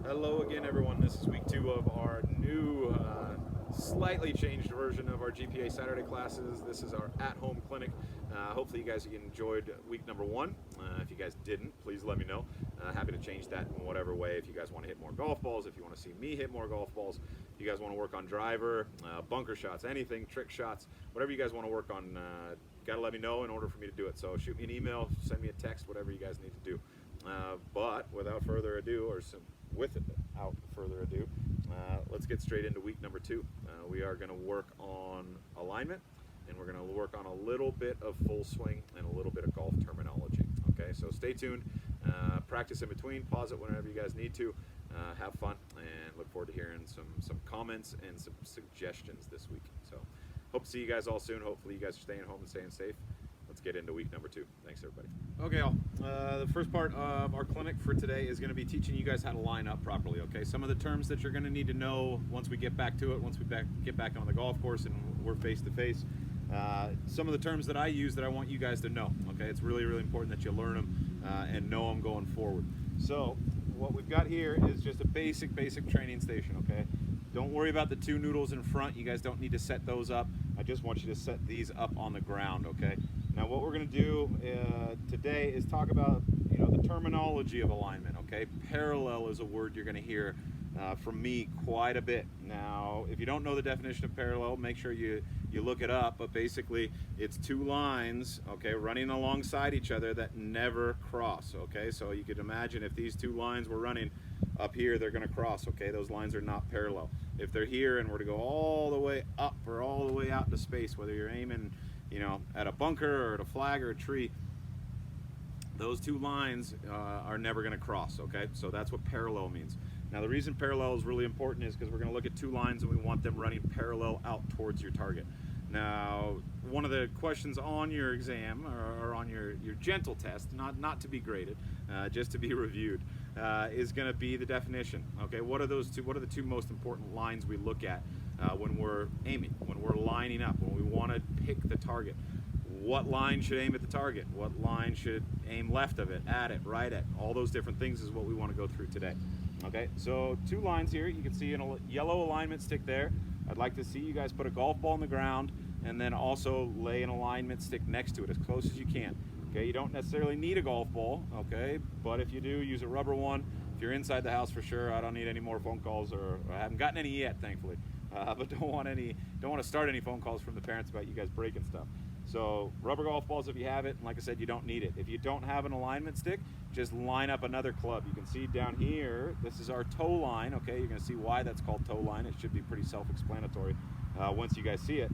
Hello again, everyone. This is week 2 of our new, slightly changed version of our GPA Saturday classes. This is our at-home clinic. Hopefully you guys enjoyed week number 1. If you guys didn't, please let me know. Happy to change that in whatever way. If you guys want to hit more golf balls, if you want to see me hit more golf balls, if you guys want to work on driver, bunker shots, anything, trick shots, whatever you guys want to work on, gotta let me know in order for me to do it. So shoot me an email, send me a text, whatever you guys need to do. But without further ado, without further ado, let's get straight into week number 2. We are going to work on alignment, and we're going to work on a little bit of full swing and a little bit of golf terminology. Okay, so stay tuned, practice in between, pause it whenever you guys need to, have fun, and look forward to hearing some comments and some suggestions this week. So hope to see you guys all soon. Hopefully you guys are staying home and staying safe. Let's get into week number 2. Thanks, everybody. Okay, all. The first part of our clinic for today is going to be teaching you guys how to line up properly, okay? Some of the terms that you're going to need to know once we get back to it, once we get back on the golf course and we're face-to-face. Some of the terms that I use that I want you guys to know, okay? It's really, really important that you learn them and know them going forward. So what we've got here is just a basic training station, okay? Don't worry about the 2 noodles in front. You guys don't need to set those up. I just want you to set these up on the ground, okay? Now what we're going to do today is talk about the terminology of alignment, okay? Parallel is a word you're going to hear from me quite a bit. Now if you don't know the definition of parallel, make sure you look it up, but basically it's 2 lines, okay, running alongside each other that never cross, okay? So you could imagine if these 2 lines were running up here, they're going to cross, okay? Those lines are not parallel. If they're here and were to go all the way up or all the way out into space, whether you're aiming at a bunker or at a flag or a tree, those 2 lines are never going to cross, okay? So that's what parallel means. Now the reason parallel is really important is because we're going to look at 2 lines and we want them running parallel out towards your target. Now one of the questions on your exam or on your gentle test, not to be graded, just to be reviewed, is going to be the definition, okay? What are the 2 most important lines we look at when we're aiming, when we're lining up, when we want to pick the target? What line should aim at the target? What line should aim left of it, at it, right at? All those different things is what we want to go through today. Okay, so 2 lines here. You can see a yellow alignment stick there. I'd like to see you guys put a golf ball on the ground and then also lay an alignment stick next to it as close as you can. Okay, you don't necessarily need a golf ball, okay, but if you do, use a rubber one. If you're inside the house, for sure, I don't need any more phone calls, or I haven't gotten any yet, thankfully. But don't want to start any phone calls from the parents about you guys breaking stuff. So rubber golf balls if you have it, and like I said, you don't need it. If you don't have an alignment stick, just line up another club. You can see down here, this is our toe line, okay? You're going to see why that's called toe line. It should be pretty self-explanatory once you guys see it.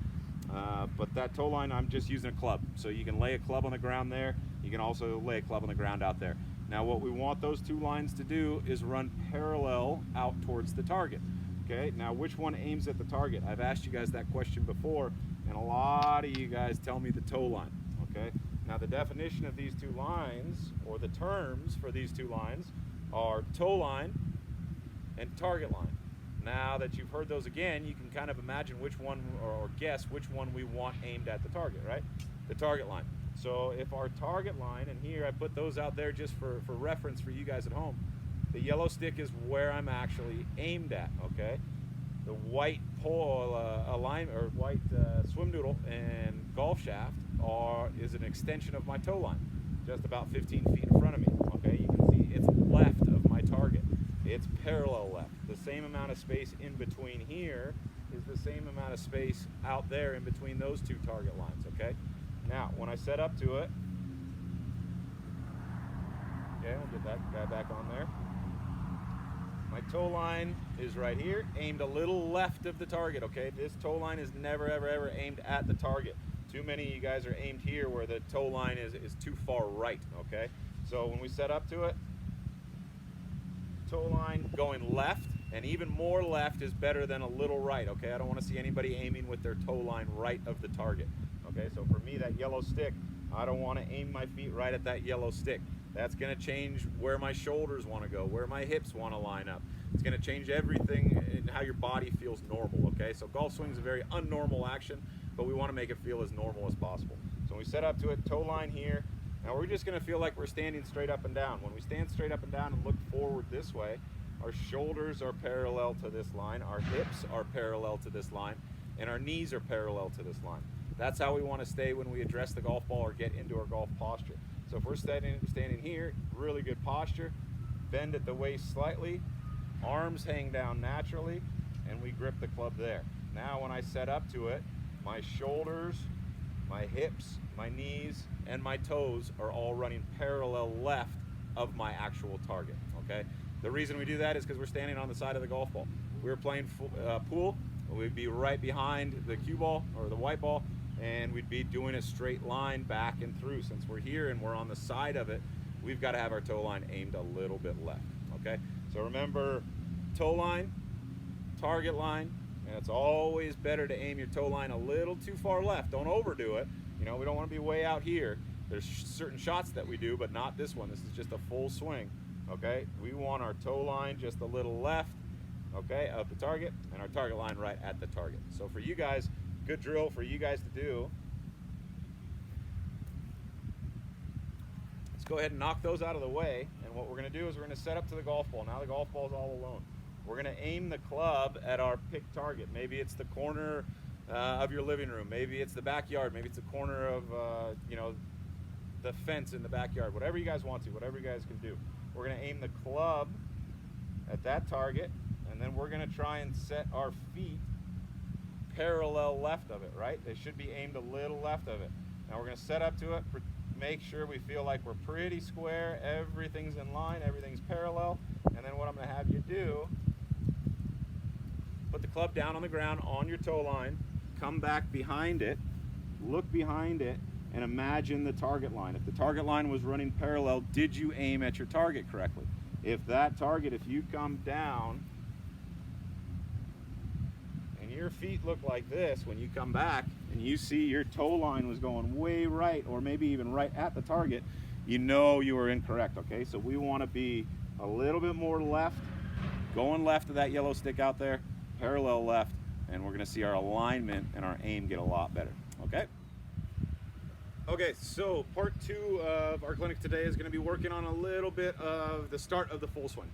But that toe line, I'm just using a club. So you can lay a club on the ground there. You can also lay a club on the ground out there. Now what we want those 2 lines to do is run parallel out towards the target. Okay, now which one aims at the target? I've asked you guys that question before, and a lot of you guys tell me the toe line, okay? Now the definition of these 2 lines, or the terms for these 2 lines, are toe line and target line. Now that you've heard those again, you can kind of imagine which one, or guess which one we want aimed at the target, right? The target line. So if our target line, and here I put those out there just for reference for you guys at home, the yellow stick is where I'm actually aimed at, okay? The white pole alignment, or white swim noodle and golf shaft is an extension of my toe line, just about 15 feet in front of me, okay? You can see it's left of my target. It's parallel left. The same amount of space in between here is the same amount of space out there in between those 2 target lines, okay? Now, when I set up to it, okay, we'll get that guy back on there. My toe line is right here, aimed a little left of the target, okay? This toe line is never, ever aimed at the target. Too many of you guys are aimed here where the toe line is too far right, okay? So when we set up to it, toe line going left, and even more left is better than a little right, okay? I don't want to see anybody aiming with their toe line right of the target, okay? So for me, that yellow stick, I don't want to aim my feet right at that yellow stick. That's going to change where my shoulders want to go, where my hips want to line up. It's going to change everything in how your body feels normal, okay? So golf swing is a very unnormal action, but we want to make it feel as normal as possible. So when we set up to it, toe line here. Now we're just going to feel like we're standing straight up and down. When we stand straight up and down and look forward this way, our shoulders are parallel to this line, our hips are parallel to this line, and our knees are parallel to this line. That's how we want to stay when we address the golf ball or get into our golf posture. So if we're standing here, really good posture, bend at the waist slightly, arms hang down naturally, and we grip the club there. Now when I set up to it, my shoulders, my hips, my knees, and my toes are all running parallel left of my actual target, okay? The reason we do that is because we're standing on the side of the golf ball. We were playing pool, we'd be right behind the cue ball or the white ball, and we'd be doing a straight line back and through. Since we're here and we're on the side of it, we've got to have our toe line aimed a little bit left, okay? So remember, toe line, target line, and it's always better to aim your toe line a little too far left. Don't overdo it. You know, we don't want to be way out here. There's certain shots that we do, but not this one. This is just a full swing, okay? We want our toe line just a little left, okay, of the target, and our target line right at the target. So for you guys, good drill for you guys to do. Let's go ahead and knock those out of the way, and what we're going to do is we're going to set up to the golf ball. Now the golf ball is all alone. We're going to aim the club at our picked target. Maybe it's the corner of your living room. Maybe it's the backyard. Maybe it's the corner of, you know, the fence in the backyard. Whatever you guys want to, whatever you guys can do. We're going to aim the club at that target, and then we're going to try and set our feet parallel left of it, right? They should be aimed a little left of it. Now we're going to set up to it, make sure we feel like we're pretty square, everything's in line, everything's parallel, and then what I'm going to have you do, put the club down on the ground on your toe line, come back behind it, look behind it, and imagine the target line. If the target line was running parallel, did you aim at your target correctly? If that target, if you come down and your feet look like this, when you come back and you see your toe line was going way right, or maybe even right at the target, you know you were incorrect, okay? So we want to be a little bit more left, going left of that yellow stick out there, parallel left, and we're going to see our alignment and our aim get a lot better, okay? Okay, so part 2 of our clinic today is going to be working on a little bit of the start of the full swing.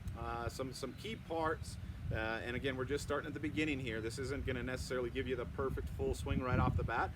Some key parts, and again, we're just starting at the beginning here. This isn't going to necessarily give you the perfect full swing right off the bat,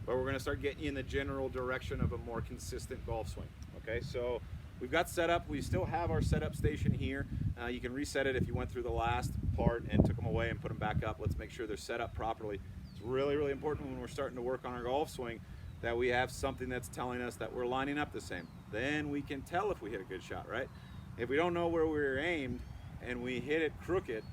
but we're going to start getting you in the general direction of a more consistent golf swing. Okay, so we've got set up. We still have our setup station here. You can reset it if you went through the last part and took them away and put them back up. Let's make sure they're set up properly. It's really, really important when we're starting to work on our golf swing that we have something that's telling us that we're lining up the same. Then we can tell if we hit a good shot, right? If we don't know where we were aimed and we hit it crooked,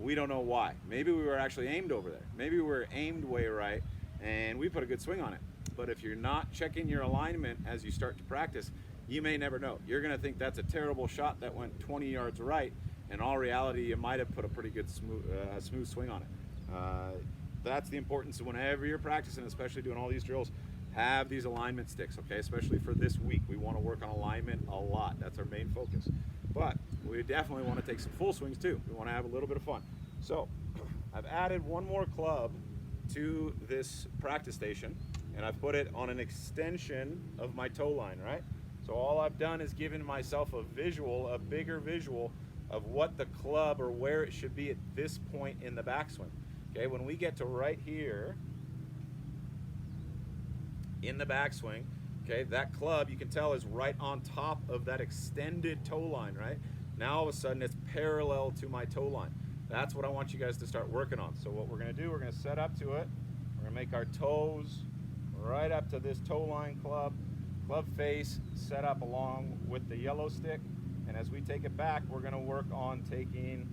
we don't know why. Maybe we were actually aimed over there. Maybe we were aimed way right and we put a good swing on it. But if you're not checking your alignment as you start to practice, you may never know. You're gonna think that's a terrible shot that went 20 yards right. In all reality, you might have put a pretty good smooth swing on it. That's the importance of whenever you're practicing, especially doing all these drills, have these alignment sticks, okay? Especially for this week. We want to work on alignment a lot. That's our main focus. But we definitely want to take some full swings too. We want to have a little bit of fun. So I've added one more club to this practice station, and I've put it on an extension of my toe line, right? So all I've done is given myself a visual, a bigger visual of what the club or where it should be at this point in the backswing. Okay, when we get to right here in the backswing, okay, that club you can tell is right on top of that extended toe line, right? Now all of a sudden it's parallel to my toe line. That's what I want you guys to start working on. So what we're gonna do, we're gonna set up to it. We're gonna make our toes right up to this toe line club face set up along with the yellow stick. And as we take it back, we're gonna work on taking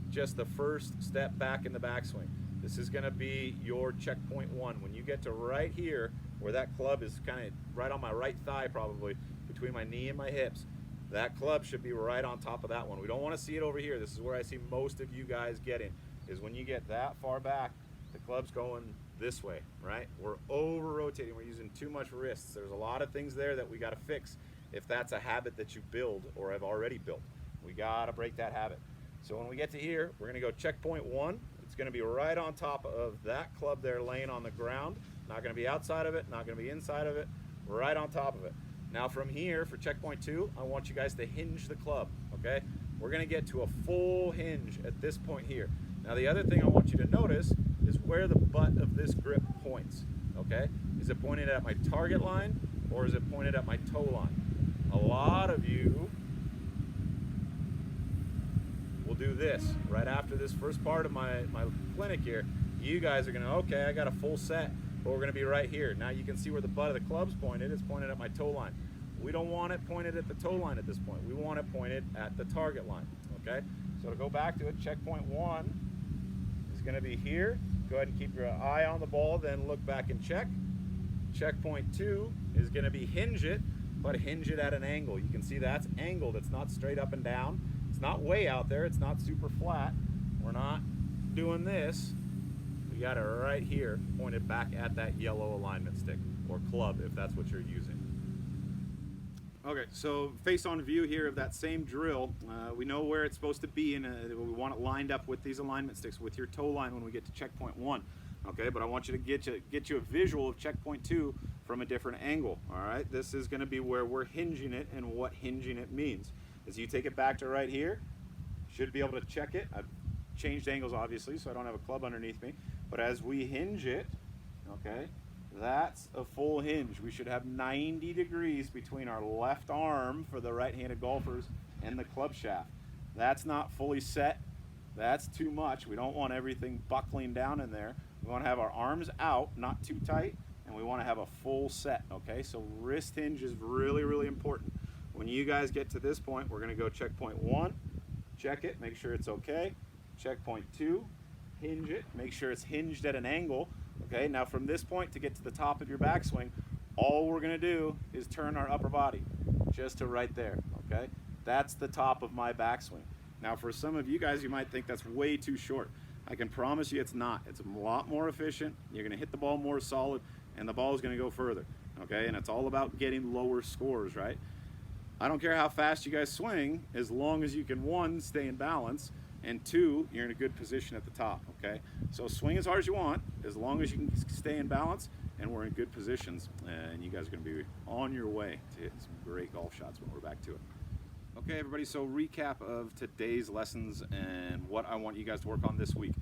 just the first step back in the backswing. This is gonna be your checkpoint 1. When you get to right here, where that club is kind of right on my right thigh probably, between my knee and my hips, that club should be right on top of that one. We don't wanna see it over here. This is where I see most of you guys getting, is when you get that far back, the club's going this way, right? We're over rotating, we're using too much wrists. There's a lot of things there that we gotta fix if that's a habit that you build or have already built. We gotta break that habit. So when we get to here, we're gonna go checkpoint 1. It's gonna be right on top of that club there laying on the ground. Not gonna be outside of it, not gonna be inside of it, right on top of it. Now from here, for checkpoint 2, I want you guys to hinge the club, okay? we're going to get to a full hinge at this point here. Now the other thing I want you to notice is where the butt of this grip points, okay? Is it pointed at my target line or is it pointed at my toe line? A lot of you will do this right after this first part of my clinic here. You guys are going to, okay, I got a full set, but we're going to be right here. Now you can see where the butt of the club's pointed. It's pointed at my toe line. We don't want it pointed at the toe line at this point. We want it pointed at the target line, okay? So to go back to it, checkpoint 1 is going to be here. Go ahead and keep your eye on the ball, then look back and check. Checkpoint 2 is going to be hinge it, but hinge it at an angle. You can see that's angled. It's not straight up and down. It's not way out there. It's not super flat. We're not doing this. We got it right here, pointed back at that yellow alignment stick, or club if that's what you're using. Okay, so face on view here of that same drill. We know where it's supposed to be, and we want it lined up with these alignment sticks, with your toe line when we get to checkpoint 1. Okay, but I want you to get you a visual of checkpoint 2 from a different angle. All right, this is going to be where we're hinging it, and what hinging it means. As you take it back to right here, should be able to check it. I've changed angles obviously, so I don't have a club underneath me. But as we hinge it, okay, that's a full hinge. We should have 90 degrees between our left arm for the right-handed golfers and the club shaft. That's not fully set. That's too much. We don't want everything buckling down in there. We want to have our arms out, not too tight, and we want to have a full set, okay? So wrist hinge is really, really important. When you guys get to this point, we're going to go checkpoint 1, check it, make sure it's okay. Checkpoint 2, hinge it, make sure it's hinged at an angle. Okay, now from this point to get to the top of your backswing, all we're going to do is turn our upper body just to right there, okay? That's the top of my backswing. Now for some of you guys, you might think that's way too short. I can promise you it's not. It's a lot more efficient. You're going to hit the ball more solid, and the ball is going to go further, okay? And it's all about getting lower scores, right? I don't care how fast you guys swing, as long as you can, 1, stay in balance, and 2, you're in a good position at the top, okay? So swing as hard as you want, as long as you can stay in balance, and we're in good positions, and you guys are gonna be on your way to hitting some great golf shots when we're back to it. Okay, everybody, so recap of today's lessons and what I want you guys to work on this week.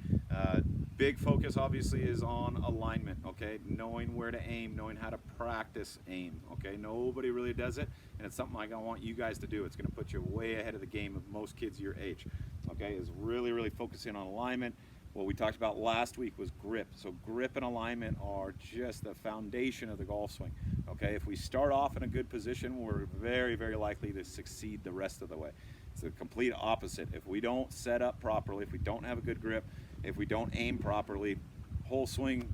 Big focus obviously is on alignment, okay? Knowing where to aim, knowing how to practice aim, okay? Nobody really does it, and it's something I want you guys to do. It's gonna put you way ahead of the game of most kids your age, okay? Is really, really focusing on alignment. What we talked about last week was grip. So grip and alignment are just the foundation of the golf swing, okay? If we start off in a good position, we're very, very likely to succeed the rest of the way. It's the complete opposite. If we don't set up properly, if we don't have a good grip, if we don't aim properly, whole swing,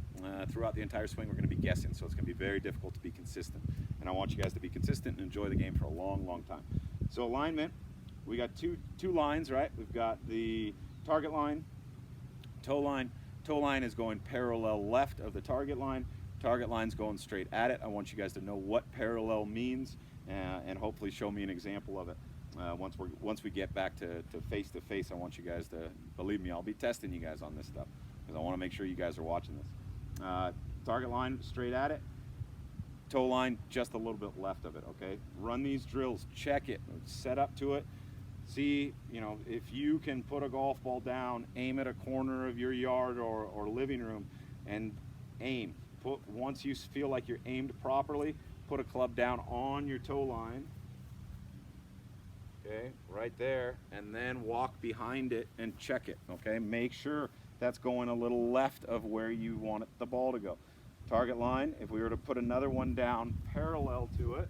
throughout the entire swing, we're gonna be guessing. So it's gonna be very difficult to be consistent. And I want you guys to be consistent and enjoy the game for a long, long time. So alignment, we got two lines, right? We've got the target line, toe line. Toe line is going parallel left of the target line. Target line's going straight at it. I want you guys to know what parallel means, and hopefully show me an example of it. Once we get back to face to face, I want you guys to believe me. I'll be testing you guys on this stuff because I want to make sure you guys are watching this. Target line straight at it. Toe line just a little bit left of it. Okay. Run these drills. Check it. Set up to it. See, you know, if you can put a golf ball down, aim at a corner of your yard or living room, and aim. Once you feel like you're aimed properly, put a club down on your toe line. Okay, right there, and then walk behind it and check it, okay? Make sure that's going a little left of where you want the ball to go. Target line, if we were to put another one down parallel to it,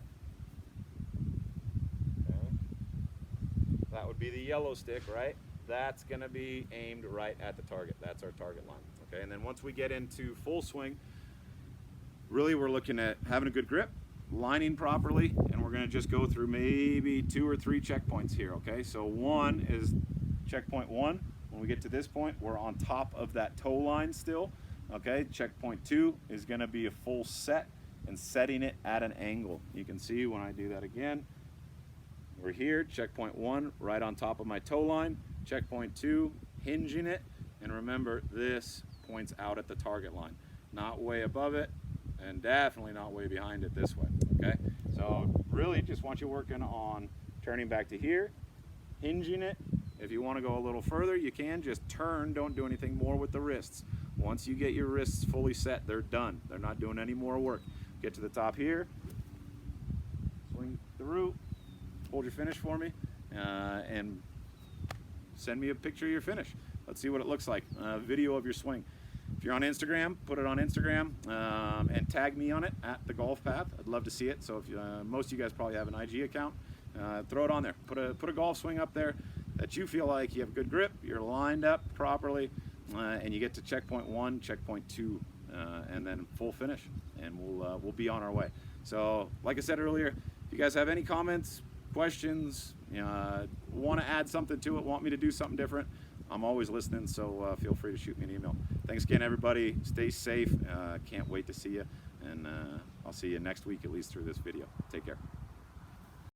okay, that would be the yellow stick, right? That's gonna be aimed right at the target. That's our target line, okay? And then once we get into full swing, really we're looking at having a good grip, lining properly, and we're going to just go through maybe 2 or 3 checkpoints here, okay? So 1 is checkpoint 1. When we get to this point, we're on top of that toe line still, okay? Checkpoint 2 is going to be a full set and setting it at an angle. You can see when I do that again, we're here, checkpoint 1, right on top of my toe line. Checkpoint 2, hinging it, and remember, this points out at the target line, not way above it, and definitely not way behind it this way, okay? So really just want you working on turning back to here, hinging it. If you want to go a little further, you can just turn, don't do anything more with the wrists. Once you get your wrists fully set, they're done. They're not doing any more work. Get to the top here, swing through, hold your finish for me, and send me a picture of your finish. Let's see what it looks like, a video of your swing. If you're on Instagram, put it on Instagram and tag me on it at The Golf Path. I'd love to see it. So if most of you guys probably have an IG account, throw it on there. Put a golf swing up there that you feel like you have good grip, you're lined up properly, and you get to checkpoint 1, checkpoint 2, and then full finish, and we'll be on our way. So like I said earlier, if you guys have any comments, questions, want to add something to it, want me to do something different, I'm always listening, so feel free to shoot me an email. Thanks again, everybody. Stay safe. Can't wait to see you, and I'll see you next week, at least through this video. Take care.